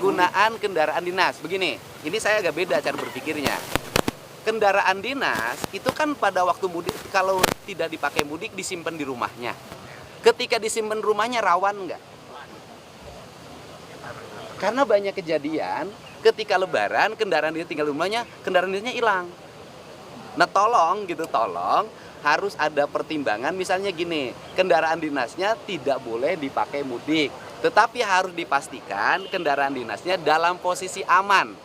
Penggunaan kendaraan dinas. Begini, ini saya agak beda cara berpikirnya. Kendaraan dinas itu kan pada waktu mudik, kalau tidak dipakai mudik disimpan di rumahnya. Ketika disimpan rumahnya rawan nggak? Karena banyak kejadian ketika lebaran kendaraan dia tinggal di rumahnya, kendaraan dinasnya hilang. Nah tolong harus ada pertimbangan, misalnya gini, kendaraan dinasnya tidak boleh dipakai mudik, tetapi harus dipastikan kendaraan dinasnya dalam posisi aman.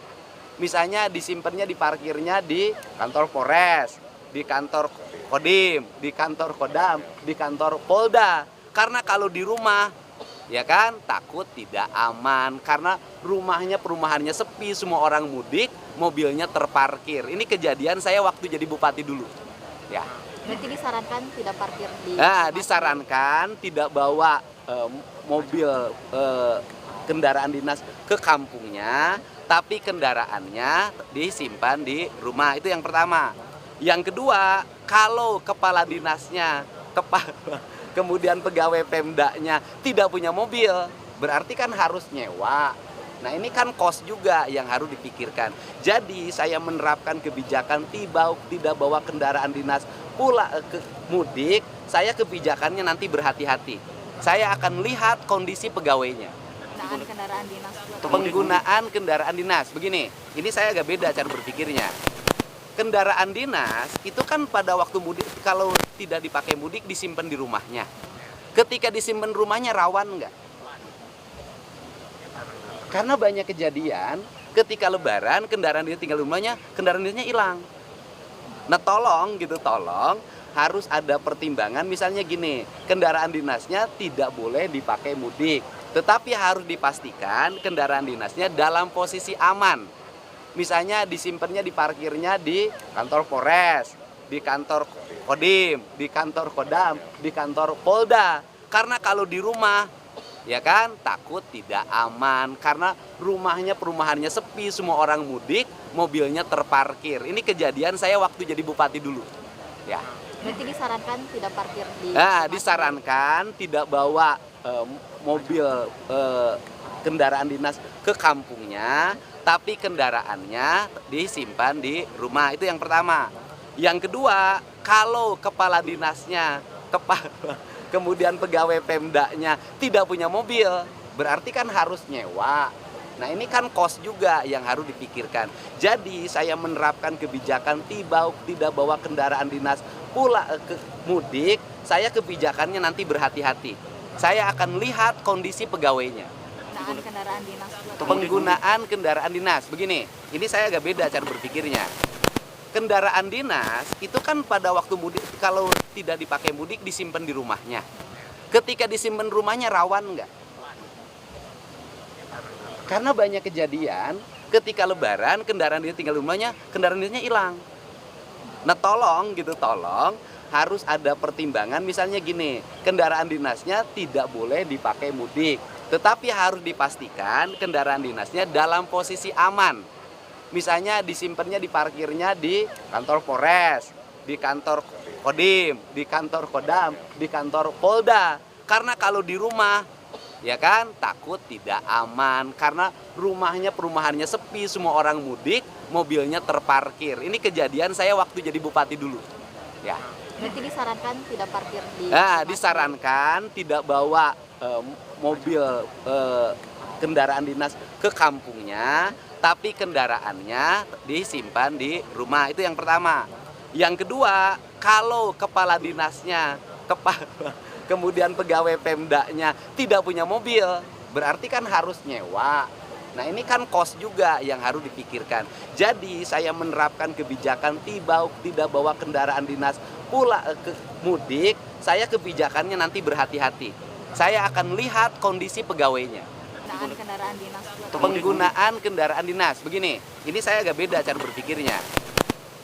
Misalnya disimpannya, diparkirnya di kantor Polres, di kantor Kodim, di kantor Kodam, di kantor Polda. Karena kalau di rumah, ya kan, takut tidak aman. Karena perumahannya sepi, semua orang mudik, mobilnya terparkir. Ini kejadian saya waktu jadi bupati dulu. Ya. Berarti disarankan tidak parkir di... Nah, disarankan tidak bawa mobil kendaraan dinas ke kampungnya, tapi kendaraannya disimpan di rumah. Itu yang pertama. Yang kedua, kalau kepala dinasnya, kemudian pegawai Pemdanya tidak punya mobil, berarti kan harus nyewa. Nah ini kan kos juga yang harus dipikirkan. Jadi saya menerapkan kebijakan tidak bawa kendaraan dinas pula ke mudik. Saya kebijakannya nanti berhati-hati. Saya akan lihat kondisi pegawainya. Penggunaan kendaraan dinas. Begini, ini saya agak beda cara berpikirnya. Kendaraan dinas itu kan pada waktu mudik, kalau tidak dipakai mudik disimpan di rumahnya. Ketika disimpan rumahnya rawan nggak? Karena banyak kejadian ketika lebaran kendaraan dia tinggal di rumahnya, kendaraan dinasnya hilang. Nah tolong harus ada pertimbangan, misalnya gini, kendaraan dinasnya tidak boleh dipakai mudik, tetapi harus dipastikan kendaraan dinasnya dalam posisi aman. Misalnya disimpannya, diparkirnya di kantor Polres, di kantor Kodim, di kantor Kodam, di kantor Polda. Karena kalau di rumah, ya kan, takut tidak aman. Karena perumahannya sepi, semua orang mudik, mobilnya terparkir. Ini kejadian saya waktu jadi bupati dulu. Ya. Berarti disarankan tidak parkir di... Nah, disarankan tidak bawa mobil kendaraan dinas ke kampungnya, tapi kendaraannya disimpan di rumah. Itu yang pertama. Yang kedua, kalau kepala dinasnya, kemudian pegawai Pemdanya tidak punya mobil, berarti kan harus nyewa. Nah ini kan kos juga yang harus dipikirkan. Jadi saya menerapkan kebijakan tidak bawa kendaraan dinas pula ke mudik. Saya kebijakannya nanti berhati-hati. Saya akan lihat kondisi pegawainya. Penggunaan kendaraan dinas. Begini, ini saya agak beda cara berpikirnya. Kendaraan dinas itu kan pada waktu mudik, kalau tidak dipakai mudik disimpan di rumahnya. Ketika disimpan rumahnya rawan nggak? Karena banyak kejadian ketika lebaran kendaraan dia tinggal di rumahnya, kendaraan dinasnya hilang. Nah tolong harus ada pertimbangan, misalnya gini, kendaraan dinasnya tidak boleh dipakai mudik, tetapi harus dipastikan kendaraan dinasnya dalam posisi aman. Misalnya disimpannya, diparkirnya di kantor Polres, di kantor Kodim, di kantor Kodam, di kantor Polda. Karena kalau di rumah, ya kan, takut tidak aman. Karena perumahannya sepi, semua orang mudik, mobilnya terparkir. Ini kejadian saya waktu jadi bupati dulu. Ya. Berarti disarankan tidak parkir di... Nah, disarankan tidak bawa mobil kendaraan dinas ke kampungnya, tapi kendaraannya disimpan di rumah. Itu yang pertama. Yang kedua, kalau kepala dinasnya, kemudian pegawai Pemdanya tidak punya mobil, berarti kan harus nyewa. Nah ini kan kos juga yang harus dipikirkan. Jadi saya menerapkan kebijakan tidak bawa kendaraan dinas pula ke mudik. Saya kebijakannya nanti berhati-hati. Saya akan lihat kondisi pegawainya. Penggunaan kendaraan dinas. Begini, ini saya agak beda cara berpikirnya.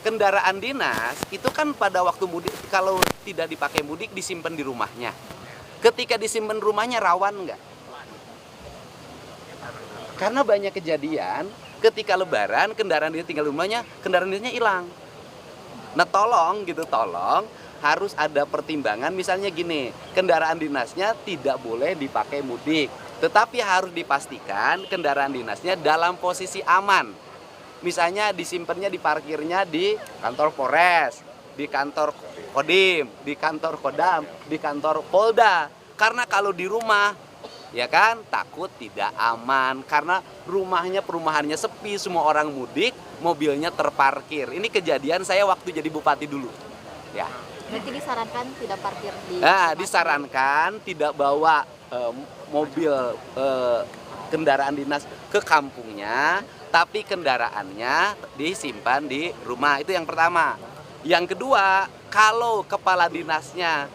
Kendaraan dinas itu kan pada waktu mudik, kalau tidak dipakai mudik disimpan di rumahnya. Ketika disimpan rumahnya rawan nggak? Karena banyak kejadian ketika lebaran kendaraan dia tinggal di rumahnya, kendaraan dinasnya hilang. Nah tolong harus ada pertimbangan, misalnya gini, kendaraan dinasnya tidak boleh dipakai mudik, Tetapi harus dipastikan kendaraan dinasnya dalam posisi aman. Misalnya disimpannya, diparkirnya di kantor Polres, di kantor Kodim, di kantor Kodam, di kantor Polda. Karena kalau di rumah, ya kan, takut tidak aman. Karena perumahannya sepi, semua orang mudik, mobilnya terparkir. Ini kejadian saya waktu jadi bupati dulu. Ya. Berarti disarankan tidak parkir di. Nah, disarankan tidak bawa mobil kendaraan dinas ke kampungnya, tapi kendaraannya disimpan di rumah. Itu yang pertama. Yang kedua, kalau kepala dinasnya,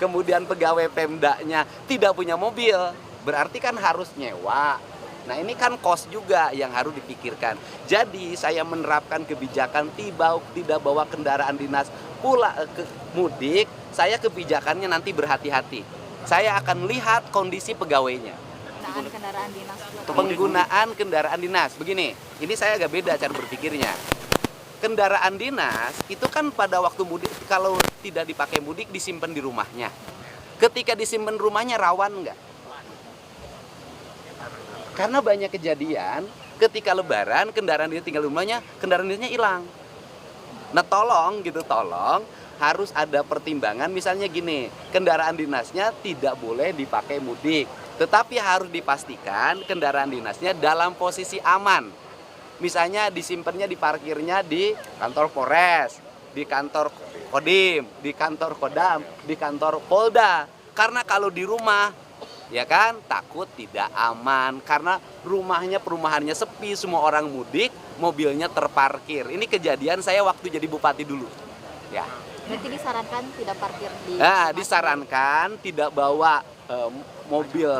kemudian pegawai Pemdanya tidak punya mobil, berarti kan harus nyewa. Nah, ini kan kos juga yang harus dipikirkan. Jadi saya menerapkan kebijakan tidak bawa kendaraan dinas pula ke mudik. Saya kebijakannya nanti berhati-hati. Saya akan lihat kondisi pegawainya. Penggunaan kendaraan dinas. Penggunaan kendaraan dinas. Begini, ini saya agak beda cara berpikirnya. Kendaraan dinas itu kan pada waktu mudik, kalau tidak dipakai mudik disimpan di rumahnya. Ketika disimpan rumahnya rawan nggak? Karena banyak kejadian ketika lebaran kendaraan dia tinggal di rumahnya, kendaraan dinasnya hilang. Nah, tolong harus ada pertimbangan, misalnya gini, kendaraan dinasnya tidak boleh dipakai mudik, tetapi harus dipastikan kendaraan dinasnya dalam posisi aman. Misalnya disimpannya, diparkirnya di kantor Polres, di kantor Kodim, di kantor Kodam, di kantor Polda. Karena kalau di rumah, ya kan, takut tidak aman. Karena perumahannya sepi, semua orang mudik, mobilnya terparkir. Ini kejadian saya waktu jadi bupati dulu. Ya. Berarti disarankan tidak parkir di. Nah, disarankan tidak bawa mobil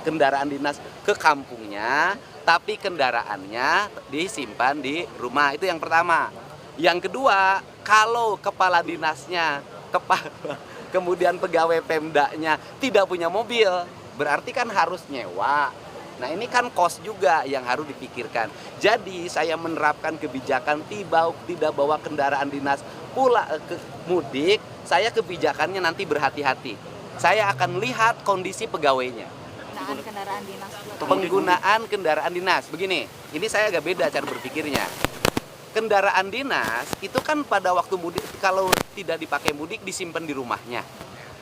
kendaraan dinas ke kampungnya, tapi kendaraannya disimpan di rumah. Itu yang pertama. Yang kedua, kalau kepala dinasnya, kemudian pegawai Pemdanya tidak punya mobil, berarti kan harus nyewa. Nah, ini kan kos juga yang harus dipikirkan. Jadi saya menerapkan kebijakan tidak bawa kendaraan dinas pula ke mudik. Saya kebijakannya nanti berhati-hati. Saya akan lihat kondisi pegawainya. Penggunaan kendaraan dinas. Penggunaan kendaraan dinas. Begini, ini saya agak beda cara berpikirnya. Kendaraan dinas itu kan pada waktu mudik, kalau tidak dipakai mudik disimpan di rumahnya.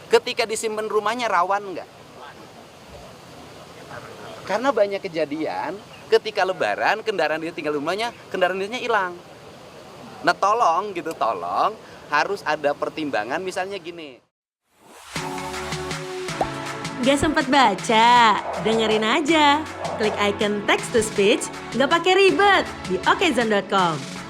Ketika disimpan rumahnya rawan nggak? Karena banyak kejadian ketika lebaran kendaraan dia tinggal di rumahnya, kendaraan dinasnya hilang. Nah, tolong harus ada pertimbangan, misalnya gini. Gak sempat baca? Dengerin aja. Klik icon text to speech, gak pakai ribet di okezone.com.